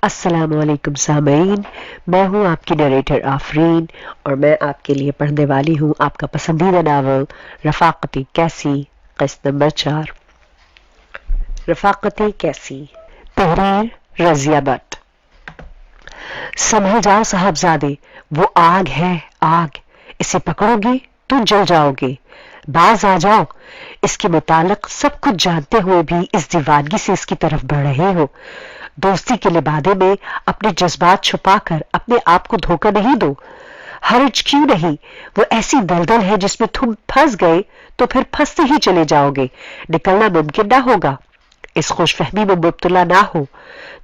السلام علیکم سامعین، میں ہوں آپ کی نریٹر آفرین اور میں آپ کے لیے پڑھنے والی ہوں آپ کا پسندیدہ ناول رفاقتی کیسی، قسط نمبر 4۔ رفاقتی کیسی، تحریر رضیہ بٹ۔ سنبھل جاؤ صاحبزادے، وہ آگ ہے آگ، اسے پکڑو گے تو جل جاؤ گے۔ باز آ جاؤ، اس کے متعلق سب کچھ جانتے ہوئے بھی اس دیوانگی سے اس کی طرف بڑھ رہے ہو۔ دوستی کے لبادے میں اپنے جذبات چھپا کر اپنے آپ کو دھوکہ نہیں دو۔ حرج کیوں نہیں، وہ ایسی دلدل ہے جس میں تم پھنس گئے تو پھر پھنستے ہی چلے جاؤ گے، نکلنا ممکن نہ ہوگا۔ اس خوش فہمی میں مبتلا نہ ہو،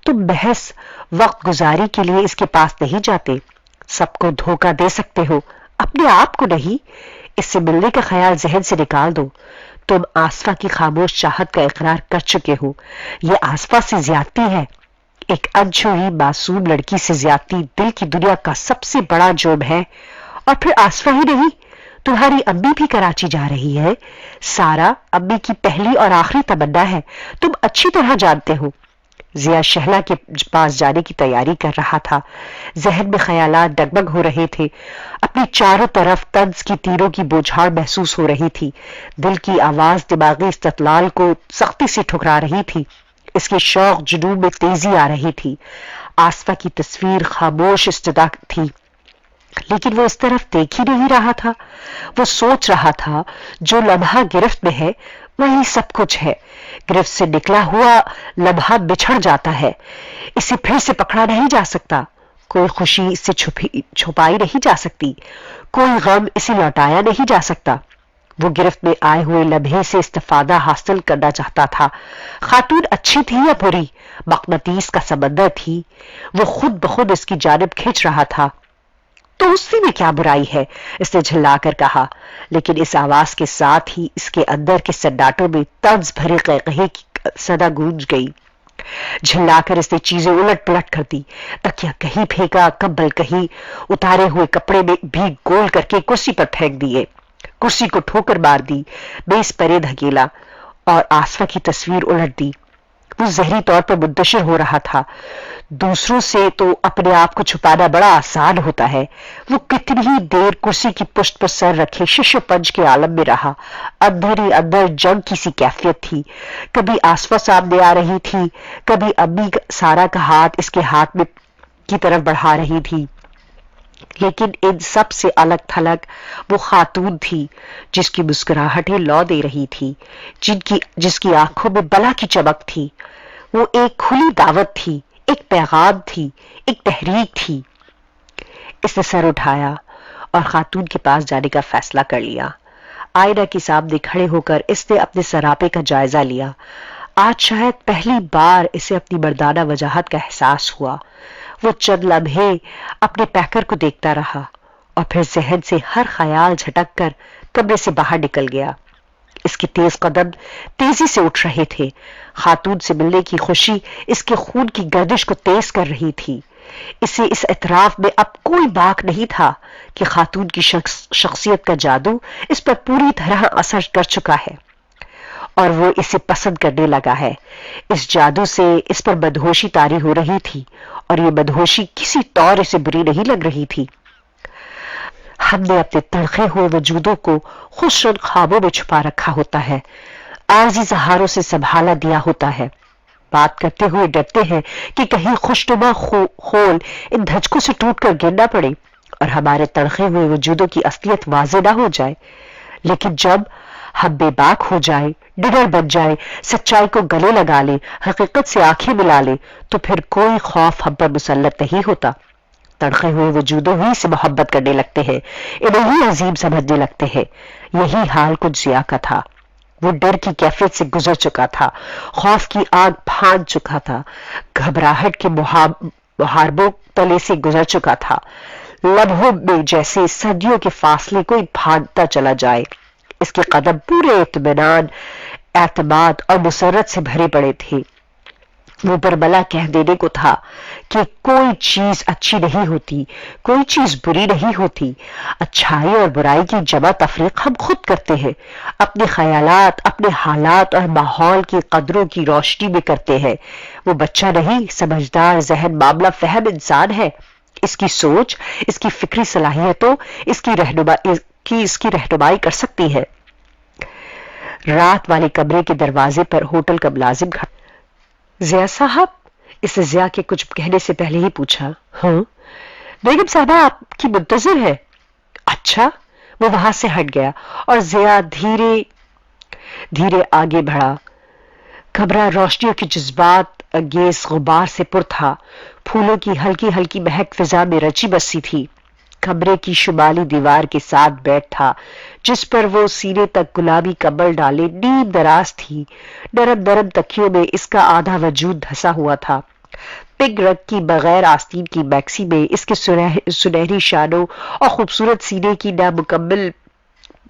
تم بحث وقت گزاری کے لیے اس کے پاس نہیں جاتے۔ سب کو دھوکہ دے سکتے ہو، اپنے آپ کو نہیں۔ اس سے ملنے کا خیال ذہن سے نکال دو۔ تم آصفہ کی خاموش چاہت کا اقرار کر چکے ہو، یہ آصفہ سے زیادتی ہے۔ ایک انچھوئی معصوم لڑکی سے زیادتی دل کی دنیا کا سب سے بڑا جرم ہے۔ اور پھر آصفہ ہی نہیں، تمہاری امی بھی کراچی جا رہی ہے۔ سارا امی کی پہلی اور آخری تمنا ہے، تم اچھی طرح جانتے ہو۔ ضیا شہلا کے پاس جانے کی تیاری کر رہا تھا، ذہن میں خیالات ڈگمگ ہو رہے تھے، اپنی چاروں طرف طنز کی تیروں کی بوچھاڑ محسوس ہو رہی تھی، دل کی آواز دماغی استدلال کو سختی سے ٹھکرا رہی تھی، اس کے شوق جنون میں تیزی آ رہی تھی۔ آصفہ کی تصویر خاموش استدا تھی، لیکن وہ اس طرف دیکھ ہی نہیں رہا تھا۔ وہ سوچ رہا تھا جو لمحہ گرفت میں ہے وہی سب کچھ ہے، گرفت سے نکلا ہوا لمحہ بچھڑ جاتا ہے، اسے پھر سے پکڑا نہیں جا سکتا۔ کوئی خوشی اس سے چھپائی نہیں جا سکتی، کوئی غم اسے لوٹایا نہیں جا سکتا۔ وہ گرفت میں آئے ہوئے لمحے سے استفادہ حاصل کرنا چاہتا تھا۔ خاتون اچھی تھی یا بری، مقناطیس کا سمندر تھی، وہ خود بخود اس کی جانب کھینچ رہا تھا۔ تو اسی میں کیا برائی ہے، اس نے جھلا کر کہا، لیکن اس آواز کے ساتھ ہی اس کے اندر کے سناٹوں میں طنز بھرے قہقہے کی صدا گونج گئی۔ جھلا کر اس نے چیزیں الٹ پلٹ کر دی، تکیا کہیں پھینکا، کمبل کہیں، اتارے ہوئے کپڑے میں بھی گول کر کے کرسی پر پھینک دیے، کرسی کو ٹھوکر مار دی، میز پرے دھکیلا اور آصفہ کی تصویر الٹ دی۔ وہ ذہنی طور پر منتشر ہو رہا تھا۔ دوسروں سے تو اپنے آپ کو چھپانا بڑا آسان ہوتا ہے۔ وہ کتنی ہی دیر کرسی کی پشت پر سر رکھے شش و پنج کے عالم میں رہا، اندر ہی اندر جنگ کی سی کیفیت تھی۔ کبھی آصفہ سامنے آ رہی تھی، کبھی امی سارا کا ہاتھ اس کے ہاتھ میں کی طرف بڑھا رہی تھی، لیکن ان سب سے الگ تھلگ وہ خاتون تھی جس کی مسکراہٹیں لو دے رہی تھی، جس کی آنکھوں میں بلا کی چمک تھی۔ وہ ایک کھلی دعوت تھی، ایک پیغام تھی، ایک تحریک تھی۔ اس نے سر اٹھایا اور خاتون کے پاس جانے کا فیصلہ کر لیا۔ آئینہ کے سامنے کھڑے ہو کر اس نے اپنے سراپے کا جائزہ لیا۔ آج شاید پہلی بار اسے اپنی مردانہ وجاہت کا احساس ہوا۔ وہ چند لمحے اپنے پیکر کو دیکھتا رہا اور پھر ذہن سے ہر خیال جھٹک کر کمرے سے باہر نکل گیا۔ اس کے تیز قدم تیزی سے اٹھ رہے تھے، خاتون سے ملنے کی خوشی اس کے خون کی گردش کو تیز کر رہی تھی۔ اسے اس اعتراف میں اب کوئی باک نہیں تھا کہ خاتون کی شخصیت کا جادو اس پر پوری طرح اثر کر چکا ہے اور وہ اسے پسند کرنے لگا ہے۔ اس جادو سے اس پر مدہوشی طاری ہو رہی تھی اور یہ مدہوشی کسی طور اسے بری نہیں لگ رہی تھی۔ ہم نے اپنے تڑخے ہوئے وجودوں کو خشن خوابوں میں چھپا رکھا ہوتا ہے، عارضی سہاروں سے سنبھالا دیا ہوتا ہے، بات کرتے ہوئے ڈرتے ہیں کہ کہیں خوشنما خول ان دھچکوں سے ٹوٹ کر گر نہ پڑے اور ہمارے تڑخے ہوئے وجودوں کی اصلیت واضح نہ ہو جائے۔ لیکن جب ہم بے باک ہو جائیں، ڈگر بن جائیں، سچائی کو گلے لگا لیں، حقیقت سے آنکھیں ملا لیں، تو پھر کوئی خوف ہم پر مسلط نہیں ہوتا۔ تڑخے ہوئے وجودوں ہی سے محبت کرنے لگتے ہیں، انہیں ہی عظیم سمجھنے لگتے ہیں۔ یہی حال کچھ ضیا کا تھا۔ وہ ڈر کی کیفیت سے گزر چکا تھا، خوف کی آگ پھاند چکا تھا، گھبراہٹ کے محاربوں تلے سے گزر چکا تھا۔ لمحوں میں جیسے صدیوں کے فاصلے کوئی بھاگتا چلا جائے۔ اس کے قدم پورے اطمینان، اعتماد اور مسرت سے بھرے پڑے تھے۔ وہ بربلا کہہ دینے کو تھا کہ کوئی چیز اچھی نہیں ہوتی، کوئی چیز بری نہیں ہوتی، اچھائی اور برائی کی جمع تفریق ہم خود کرتے ہیں، اپنے خیالات، اپنے حالات اور ماحول کی قدروں کی روشنی میں کرتے ہیں۔ وہ بچہ نہیں، سمجھدار ذہن، معاملہ فہم انسان ہے۔ اس کی سوچ، اس کی فکری صلاحیتوں اس کی رہنمائی کر سکتی ہے۔ رات والے کمرے کے دروازے پر ہوٹل کا ملازم کھڑا۔ ضیاء صاحب؟ اس نے ضیاء کے کچھ کہنے سے پہلے ہی پوچھا۔ ہاں بیگم صاحبہ آپ کی منتظر ہے۔ اچھا۔ وہ وہاں سے ہٹ گیا اور ضیاء دھیرے دھیرے آگے بڑھا۔ کمرہ روشنیوں کے جذبات انگیز غبار سے پر تھا، پھولوں کی ہلکی ہلکی مہک فضا میں رچی بسی تھی۔ کمرے کی شمالی دیوار کے ساتھ بیٹھ تھا جس پر وہ سینے تک گلابی کمبل ڈالے نیم دراز تھی۔ نرم نرم تکیوں میں اس کا آدھا وجود دھسا ہوا تھا۔ پنک رنگ کی بغیر آستین کی میکسی میں اس کے سنہری شانوں اور خوبصورت سینے کی نامکمل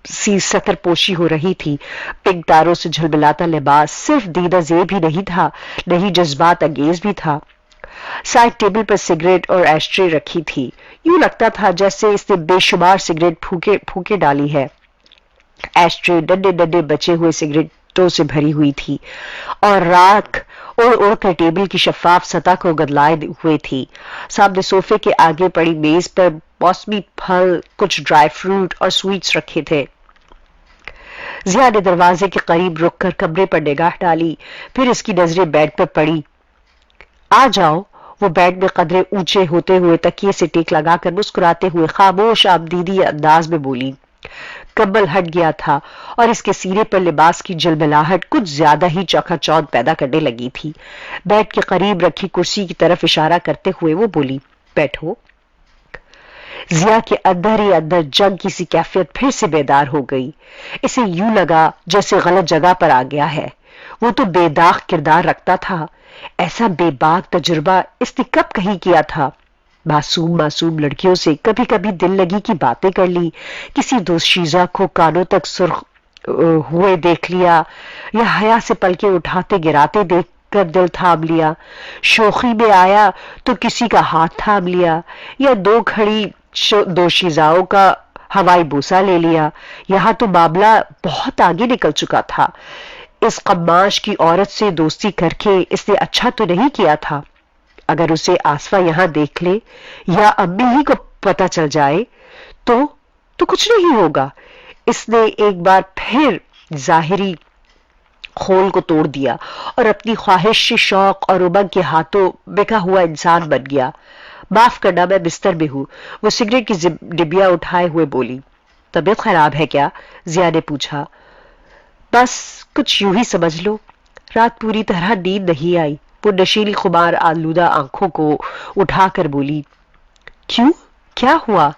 سی سطر پوشی ہو رہی تھی۔ پنک تاروں سے جھلملاتا لباس صرف دیدہ زیب ہی نہیں تھا، نہیں جذبات انگیز بھی تھا۔ سائڈ ٹیبل پر سگریٹ اور ایشٹرے رکھی تھی، یوں لگتا تھا جیسے اس نے بے شمار سگریٹ پھونکے ڈالی ہے۔ ایشٹرے ننھے ننھے بچے ہوئے سگریٹوں سے بھری ہوئی تھی اور راکھ اڑ اڑ کر ٹیبل کی شفاف سطح کو گدلائے ہوئے تھی۔ سامنے صوفے کے آگے پڑی میز پر موسمی پھل، کچھ ڈرائی فروٹ اور سویٹس رکھے تھے۔ ضیاء نے دروازے کے قریب رک کر کمرے پر نگاہ ڈالی، پھر اس کی نظریں بیڈ پر پڑی۔ آ جاؤ، وہ بیڈ میں قدرے اونچے ہوتے ہوئے تکیے سے ٹیک لگا کر مسکراتے ہوئے خاموش آمدیدی انداز میں بولی۔ کمبل ہٹ گیا تھا اور اس کے سینے پر لباس کی جلبلاہٹ کچھ زیادہ ہی چوکا چوند پیدا کرنے لگی تھی۔ بیڈ کے قریب رکھی کرسی کی طرف اشارہ کرتے ہوئے وہ بولی، بیٹھو۔ ضیاء کے اندر ہی اندر جنگ کی سی کیفیت پھر سے بیدار ہو گئی۔ اسے یوں لگا جیسے غلط جگہ پر آ گیا ہے۔ وہ تو بے داغ کردار رکھتا تھا، ایسا بے باک تجربہ اس نے کب کہیں کیا تھا؟ معصوم لڑکیوں سے کبھی کبھی دل لگی کی باتیں کر لی، کسی دوشیزہ کو کانوں تک سرخ ہوئے دیکھ لیا، یا حیا سے پلکیں اٹھاتے گراتے دیکھ کر دل تھام لیا، شوخی میں آیا تو کسی کا ہاتھ تھام لیا، یا دو کھڑی دوشیزاؤں کا ہوائی بوسہ لے لیا۔ یہاں تو معاملہ بہت آگے نکل چکا تھا۔ اس قماش کی عورت سے دوستی کر کے اس نے اچھا تو نہیں کیا تھا۔ اگر اسے آصفہ یہاں دیکھ لے یا امی ہی کو پتہ چل جائے تو کچھ نہیں ہوگا۔ اس نے ایک بار پھر ظاہری خول کو توڑ دیا اور اپنی خواہش، شوق اور امنگ کے ہاتھوں بکا ہوا انسان بن گیا۔ معاف کرنا، میں بستر میں ہوں، وہ سگریٹ کی ڈبیا اٹھائے ہوئے بولی۔ طبیعت خراب ہے کیا؟ ضیاء نے پوچھا۔ بس کچھ یوں ہی سمجھ لو، رات پوری طرح نیند نہیں آئی، وہ نشیلی خمار آلودہ آنکھوں کو اٹھا کر بولی۔ کیوں؟ کیا ہوا؟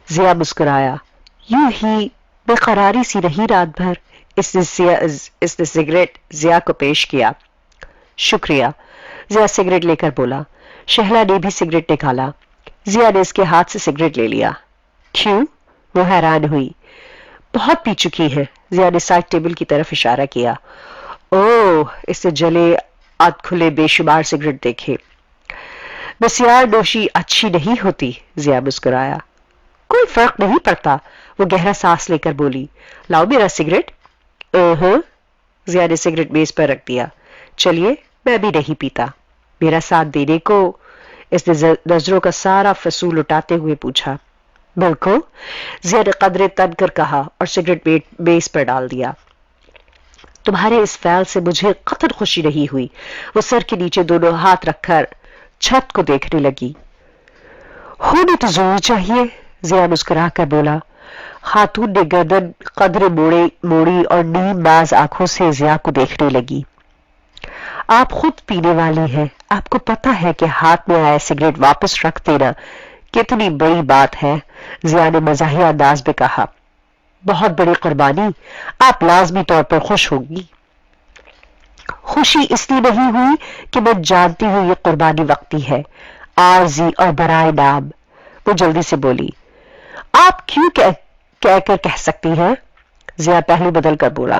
ضیاء مسکرایا۔ یوں ہی بے قراری سی رہی رات بھر۔ اس نے سگریٹ ضیاء کو پیش کیا۔ شکریہ، ضیاء سگریٹ لے کر بولا۔ شہلا نے بھی سگریٹ نکالا۔ ضیاء نے اس کے ہاتھ سے سگریٹ لے لیا۔ کیوں؟ وہ حیران ہوئی۔ بہت پی چکی ہے، ضیاء نے سائڈ ٹیبل کی طرف اشارہ کیا۔ اوہ، اس نے جلے آدھ کھلے بے شمار سگریٹ دیکھے۔ بسیار نوشی اچھی نہیں ہوتی، ضیاء مسکرایا۔ کوئی فرق نہیں پڑتا، وہ گہرا سانس لے کر بولی۔ لاؤ میرا سگریٹ۔ ضیاء نے سگریٹ میز پر رکھ دیا۔ چلیے، میں بھی نہیں پیتا۔ میرا ساتھ دینے کو؟ اس نے نظروں کا سارا فصول اٹھاتے ہوئے پوچھا۔ بالکل، ضیاء نے قدرے تن کر کہا اور سگریٹ میز پر ڈال دیا۔ تمہارے اس فعل سے مجھے قطعاً خوشی نہیں ہوئی۔ وہ سر کے نیچے دونوں ہاتھ رکھ کر چھت کو دیکھنے لگی۔ ہونا تو ضرور چاہیے، ضیاء مسکرا کر بولا۔ خاتون نے گردن قدرے موڑی اور نیم باز آنکھوں سے ضیاء کو دیکھنے لگی۔ آپ خود پینے والی ہیں، آپ کو پتہ ہے کہ ہاتھ میں آیا سگریٹ واپس رکھ دینا کتنی بڑی بات ہے، ضیاء نے مزاحیہ انداز میں کہا۔ بہت بڑی قربانی، آپ لازمی طور پر خوش ہوگی۔ خوشی اس لیے نہیں ہوئی کہ میں جانتی ہوں یہ قربانی وقتی ہے، عارضی اور برائے نام، وہ جلدی سے بولی۔ آپ کیوں کہہ کر کہہ سکتی ہیں؟ ضیاء پہلو بدل کر بولا۔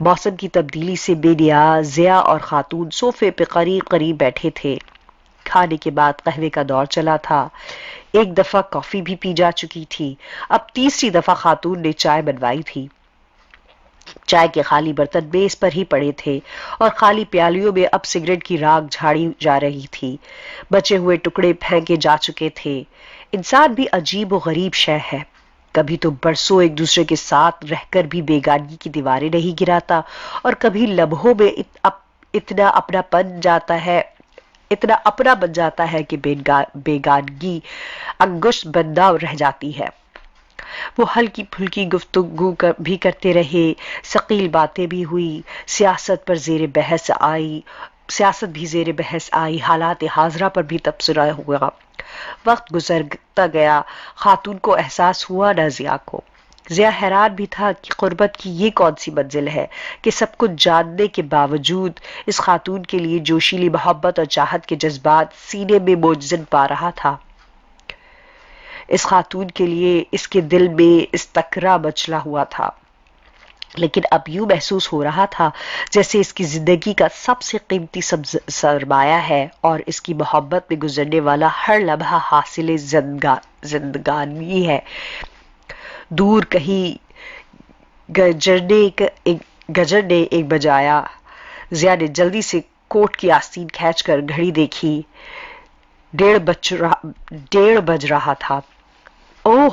موسم کی تبدیلی سے بے نیاز ضیا اور خاتون صوفے پہ قریب قریب بیٹھے تھے. کھانے کے بعد قہوے کا دور چلا تھا. ایک دفعہ کافی بھی پی جا چکی تھی. اب تیسری دفعہ خاتون نے چائے بنوائی تھی. چائے کے خالی برتن میز پر ہی پڑے تھے اور خالی پیالیوں میں اب سگریٹ کی راکھ جھاڑی جا رہی تھی. بچے ہوئے ٹکڑے پھینکے جا چکے تھے. انسان بھی عجیب و غریب شے ہے. کبھی تو برسوں ایک دوسرے کے ساتھ رہ کر بھی بیگانگی کی دیواریں نہیں گراتا اور کبھی لمحوں میں اتنا اپنا بن جاتا ہے کہ بیگانگی انگشت بندہ رہ جاتی ہے. وہ ہلکی پھلکی گفتگو بھی کرتے رہے. ثقیل باتیں بھی ہوئی. سیاست بھی زیر بحث آئی. حالات حاضرہ پر بھی تبصرہ ہوا. وقت گزرتا گیا. خاتون کو احساس ہوا نہ ضیا کو. ضیا حیران بھی تھا کہ غربت کی یہ کون سی منزل ہے کہ سب کچھ جاننے کے باوجود اس خاتون کے لیے جوشیلی محبت اور چاہت کے جذبات سینے میں موجزن پا رہا تھا. اس خاتون کے لیے اس کے دل میں استقرا مچلا ہوا تھا. لیکن اب یوں محسوس ہو رہا تھا جیسے اس کی زندگی کا سب سے قیمتی سرمایہ ہے اور اس کی محبت میں گزرنے والا ہر لمحہ حاصل زندگانی ہے. دور کہیں گجر نے ایک بجایا. ضیا نے جلدی سے کوٹ کی آستین کھینچ کر گھڑی دیکھی. 1:30 بج رہا تھا. اوہ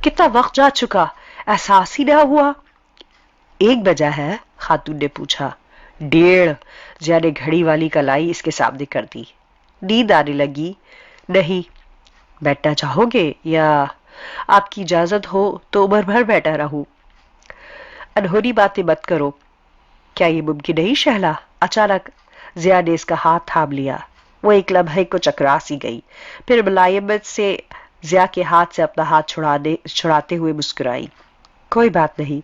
کتنا وقت جا چکا. احساس ہی نہ ہوا. 1 بجا ہے؟ خاتون نے پوچھا. 1:30. ضیا نے گھڑی والی کلائی اس کے سامنے کر دی. نیند آنے لگی؟ نہیں. بیٹھنا چاہو گے یا آپ کی اجازت ہو تو عمر بھر بیٹھا رہوں؟ انہونی باتیں مت کرو. کیا یہ ممکن نہیں شہلا؟ اچانک ضیا نے اس کا ہاتھ تھام لیا. وہ ایک لمحے کو چکرا سی گئی. پھر ملائمت سے ضیا کے ہاتھ سے اپنا ہاتھ چھڑاتے ہوئے مسکرائی. کوئی بات نہیں.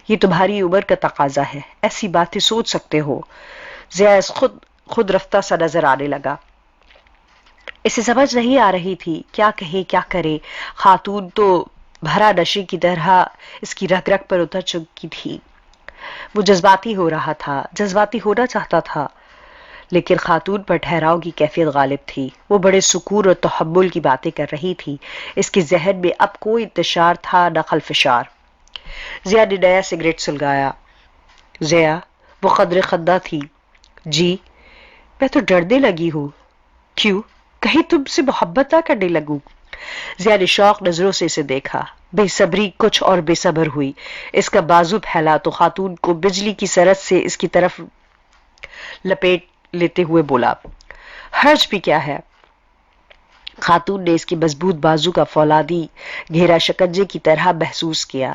یہ تمہاری عمر کا تقاضا ہے. ایسی باتیں سوچ سکتے ہو. ضیا خود رفتہ سا نظر آنے لگا. اسے سمجھ نہیں آ رہی تھی کیا کہے کیا کرے. خاتون تو بھرا نشے کی طرح اس کی رگ رگ پر اتر چکی تھی. وہ جذباتی ہونا چاہتا تھا لیکن خاتون پر ٹھہراؤ کی کیفیت غالب تھی. وہ بڑے سکون اور تحمل کی باتیں کر رہی تھی. اس کے ذہن میں اب کوئی انتشار تھا نہ خلفشار. ضیا نے نیا سگریٹ سلگایا. ضیا وہ قدر خندہ تھی. جی میں تو ڈرنے لگی ہوں. کیوں؟ کہیں تم سے محبت نہ کرنے لگوں. ضیا نے شوق نظروں سے اسے دیکھا. بے صبری کچھ اور بے صبر ہوئی. اس کا بازو پھیلا تو خاتون کو بجلی کی سرحد سے اس کی طرف لپیٹ لیتے ہوئے بولا. حرج بھی کیا ہے؟ خاتون نے اس کے مضبوط بازو کا فولادی گھیرا شکنجے کی طرح محسوس کیا.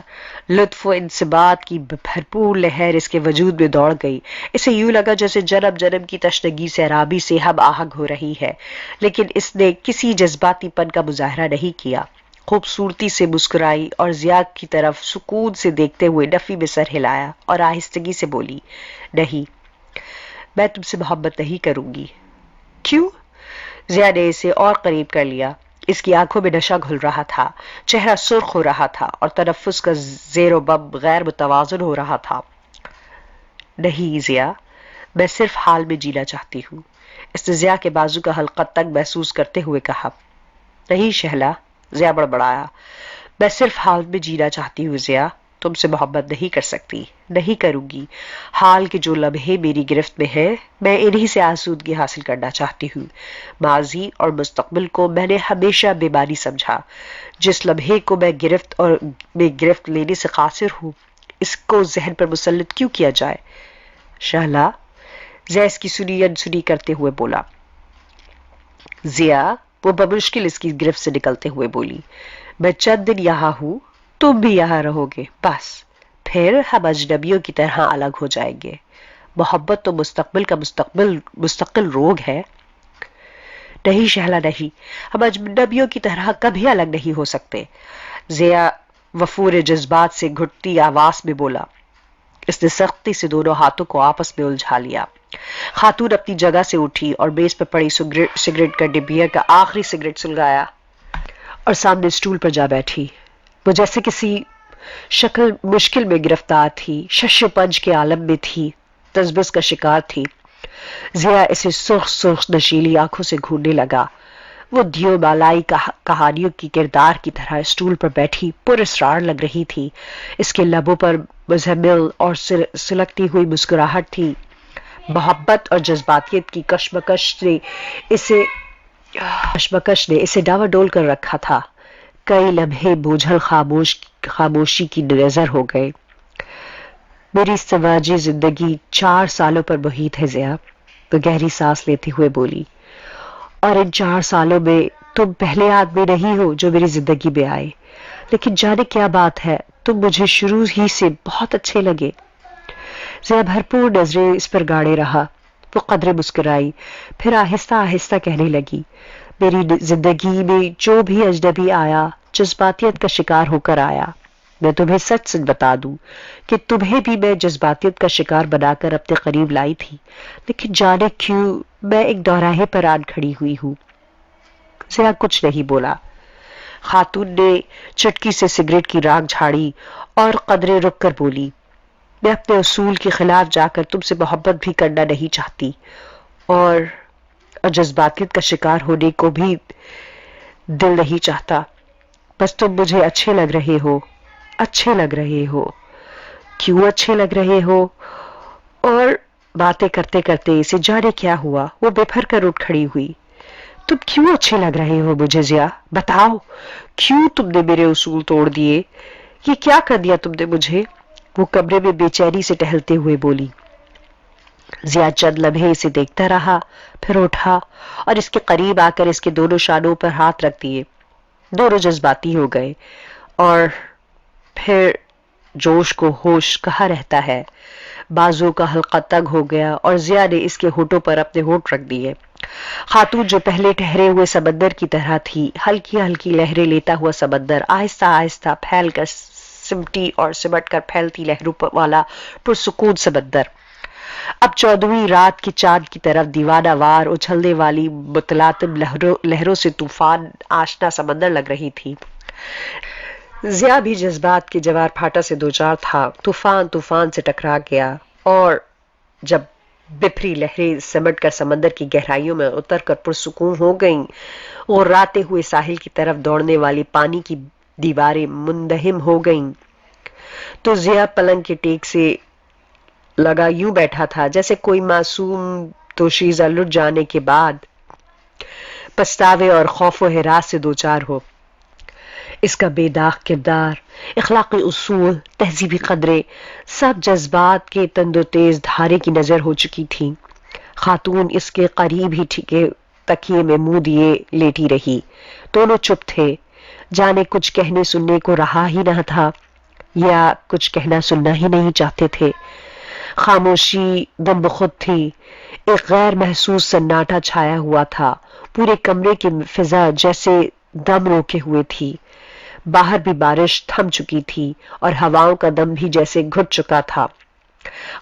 لطف و انصبات کی بھرپور لہر اس کے وجود میں دوڑ گئی. اسے یوں لگا جیسے جنم جنم کی تشنگی سیرابی سے ہم آہنگ ہو رہی ہے. لیکن اس نے کسی جذباتی پن کا مظاہرہ نہیں کیا. خوبصورتی سے مسکرائی اور ضیا کی طرف سکون سے دیکھتے ہوئے نفی میں سر ہلایا اور آہستگی سے بولی. نہیں میں تم سے محبت نہیں کروں گی. کیوں؟ ضیا نے اسے اور قریب کر لیا. اس کی آنکھوں میں نشہ گھل رہا تھا. چہرہ سرخ ہو رہا تھا اور تنفس کا زیر و بم غیر متوازن ہو رہا تھا. نہیں ضیا میں صرف حال میں جینا چاہتی ہوں. اس نے ضیا کے بازو کا حلقہ تنگ محسوس کرتے ہوئے کہا. نہیں شہلا. ضیا بڑبڑایا. میں صرف حال میں جینا چاہتی ہوں ضیا. تم سے محبت نہیں کر سکتی. نہیں کروں گی. حال کے جو لمحے میری گرفت میں ہیں میں انہی سے آسودگی حاصل کرنا چاہتی ہوں. ماضی اور مستقبل کو میں نے ہمیشہ بیماری سمجھا. جس لمحے کو میں گرفت لینے سے قاصر ہوں اس کو ذہن پر مسلط کیوں کیا جائے؟ شہلا. ضیا اس کی سنی انسنی کرتے ہوئے بولا. ضیا وہ بمشکل اس کی گرفت سے نکلتے ہوئے بولی. میں چند دن یہاں ہوں تم بھی یہاں رہو گے بس. پھر ہم اجنبیوں کی طرح الگ ہو جائیں گے. محبت تو مستقبل کا مستقل روگ ہے. نہیں شہلا نہیں. ہم اجنبیوں کی طرح کبھی الگ نہیں ہو سکتے. ضیا وفور جذبات سے گھٹتی آواز میں بولا. اس نے سختی سے دونوں ہاتھوں کو آپس میں الجھا لیا. خاتون اپنی جگہ سے اٹھی اور میز پر پڑی سگریٹ کا ڈبیا کا آخری سگریٹ سلگایا اور سامنے اسٹول پر جا بیٹھی. وہ جیسے کسی شکل مشکل میں گرفتار تھی، شش و پنج کے عالم میں تھی، تذبذب کا شکار تھی۔ ضیا اسے سرخ سرخ نشیلی آنکھوں سے گھورنے لگا۔ وہ دیو بالائی کہانیوں کی کردار کی طرح اسٹول پر بیٹھی پر اسرار لگ رہی تھی۔ اس کے لبوں پر مزمل اور سلگتی ہوئی مسکراہٹ تھی۔ محبت اور جذباتیت کی کشمکش نے اسے ڈاواڈول کر رکھا تھا۔ کئی لمحے بوجھل خاموشی کی نظر ہو گئے۔ میری سماجی زندگی 4 سالوں پر محیط ہے ضیا، وہ گہری سانس لیتے ہوئے بولی، اور ان 4 سالوں میں تم پہلے آدمی نہیں ہو جو میری زندگی میں آئے، لیکن جانے کیا بات ہے تم مجھے شروع ہی سے بہت اچھے لگے۔ ضیا بھرپور نظریں اس پر گاڑے رہا۔ وہ قدرے مسکرائی، پھر آہستہ آہستہ کہنے لگی، میری زندگی میں جو بھی اجنبی آیا جذباتیت کا شکار ہو کر آیا۔ میں تمہیں سچ سچ بتا دوں کہ تمہیں بھی میں جذباتیت کا شکار بنا کر اپنے قریب لائی تھی، لیکن جانے کیوں میں ایک دوراہے پر آن کھڑی ہوئی ہوں۔ ضیا کچھ نہیں بولا۔ خاتون نے چٹکی سے سگریٹ کی راکھ جھاڑی اور قدرے رک کر بولی، میں اپنے اصول کے خلاف جا کر تم سے محبت بھی کرنا نہیں چاہتی، اور جذباتیت کا شکار ہونے کو بھی دل نہیں چاہتا۔ بس تم مجھے اچھے لگ رہے ہو، اچھے لگ رہے ہو۔ کیوں اچھے لگ رہے ہو؟ اور باتیں کرتے کرتے اسے جانے کیا ہوا، وہ بے پھر کر اٹھ کھڑی ہوئی۔ تم کیوں اچھے لگ رہے ہو مجھے ضیا؟ بتاؤ، کیوں تم نے میرے اصول توڑ دیے؟ یہ کیا کر دیا تم نے مجھے؟ وہ کمرے میں بے چینی سے ٹہلتے ہوئے بولی۔ ضیا چند لمحے اسے دیکھتا رہا، پھر اٹھا اور اس کے قریب آ کر اس کے دونوں شانوں پر ہاتھ رکھ دیے۔ دونوں جذباتی ہو گئے، اور پھر جوش کو ہوش کہاں رہتا ہے۔ بازو کا حلقہ تنگ ہو گیا اور ضیا نے اس کے ہونٹوں پر اپنے ہونٹ رکھ دیے۔ خاتون جو پہلے ٹھہرے ہوئے سمندر کی طرح تھی، ہلکی ہلکی لہریں لیتا ہوا سمندر، آہستہ آہستہ پھیل کر سمٹی اور سمٹ کر پھیلتی لہروں والا پرسکون سمندر، اب 14ویں رات کے چاند کی طرف دیوانہ وار اچھلنے والی متلاطم لہروں سے طوفان آشنا سمندر لگ رہی تھی۔ ضیا بھی جذبات کے جوار پھاٹا سے دوچار تھا۔ طوفان سے ٹکرا گیا، اور جب بپھری لہریں سمٹ کر سمندر کی گہرائیوں میں اتر کر پرسکون ہو گئیں اور راتے ہوئے ساحل کی طرف دوڑنے والی پانی کی دیواریں مندہم ہو گئیں، تو ضیا پلنگ کے ٹیک سے لگا یوں بیٹھا تھا جیسے کوئی معصوم دوشیزہ لٹ جانے کے بعد پچھتاوے اور خوف و ہراس سے دوچار ہو۔ اس کا بے داغ کردار، اخلاقی اصول، تہذیبی قدرے، سب جذبات کے تند و تیز دھارے کی نظر ہو چکی تھی۔ خاتون اس کے قریب ہی تکیے میں منہ دیے لیٹی رہی۔ دونوں چپ تھے، جانے کچھ کہنے سننے کو رہا ہی نہ تھا، یا کچھ کہنا سننا ہی نہیں چاہتے تھے۔ خاموشی دم بخود تھی، ایک غیر محسوس سناٹا چھایا ہوا تھا، پورے کمرے کی فضا جیسے دم روکے ہوئے تھی۔ باہر بھی بارش تھم چکی تھی اور ہواؤں کا دم بھی جیسے گھٹ چکا تھا۔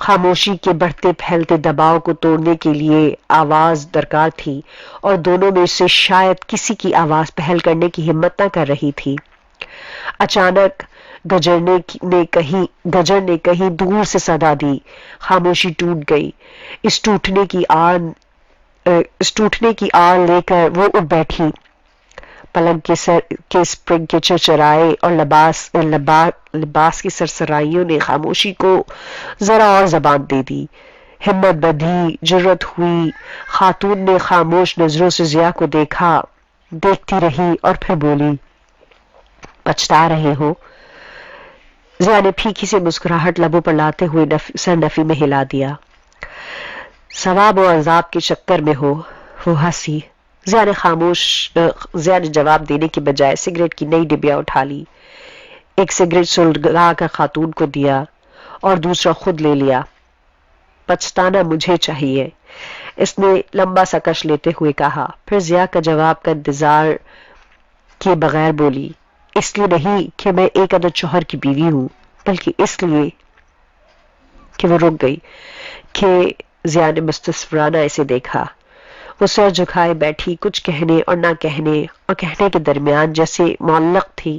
خاموشی کے بڑھتے پھیلتے دباؤ کو توڑنے کے لیے آواز درکار تھی، اور دونوں میں سے شاید کسی کی آواز پہل کرنے کی ہمت نہ کر رہی تھی۔ اچانک گجر نے کہیں دور سے صدا دی، خاموشی ٹوٹ گئی۔ اس ٹوٹنے کی آڑ لے کر وہ اٹھ بیٹھی۔ پلنگ کے سپرنگ کے چرچرائے اور لباس کی سرسرائیوں نے خاموشی کو ذرا اور زبان دے دی۔ ہمت بندھی، جرأت ہوئی۔ خاتون نے خاموش نظروں سے ضیا کو دیکھتی رہی اور پھر بولی، پچھتا رہے ہو؟ ضیا نے پھیکی سی مسکراہٹ لبوں پر لاتے ہوئے سر نفی میں ہلا دیا۔ ثواب و عذاب کے چکر میں ہو، وہ ہنسی۔ ضیا نے جواب دینے کے بجائے سگریٹ کی نئی ڈبیا اٹھا لی، ایک سگریٹ سلگا کر خاتون کو دیا اور دوسرا خود لے لیا۔ پچھتانا مجھے چاہیے، اس نے لمبا سا کش لیتے ہوئے کہا، پھر ضیا کا جواب کا انتظار کیے بغیر بولی، اس لیے نہیں کہ میں ایک عدد شوہر کی بیوی ہوں، بلکہ اس لیے کہ وہ رک گئی کہ ضیا نے مستصورانہ اسے دیکھا۔ وہ سر جھکائے بیٹھی، کچھ کہنے اور نہ کہنے اور کہنے کے درمیان جیسے معلق تھی۔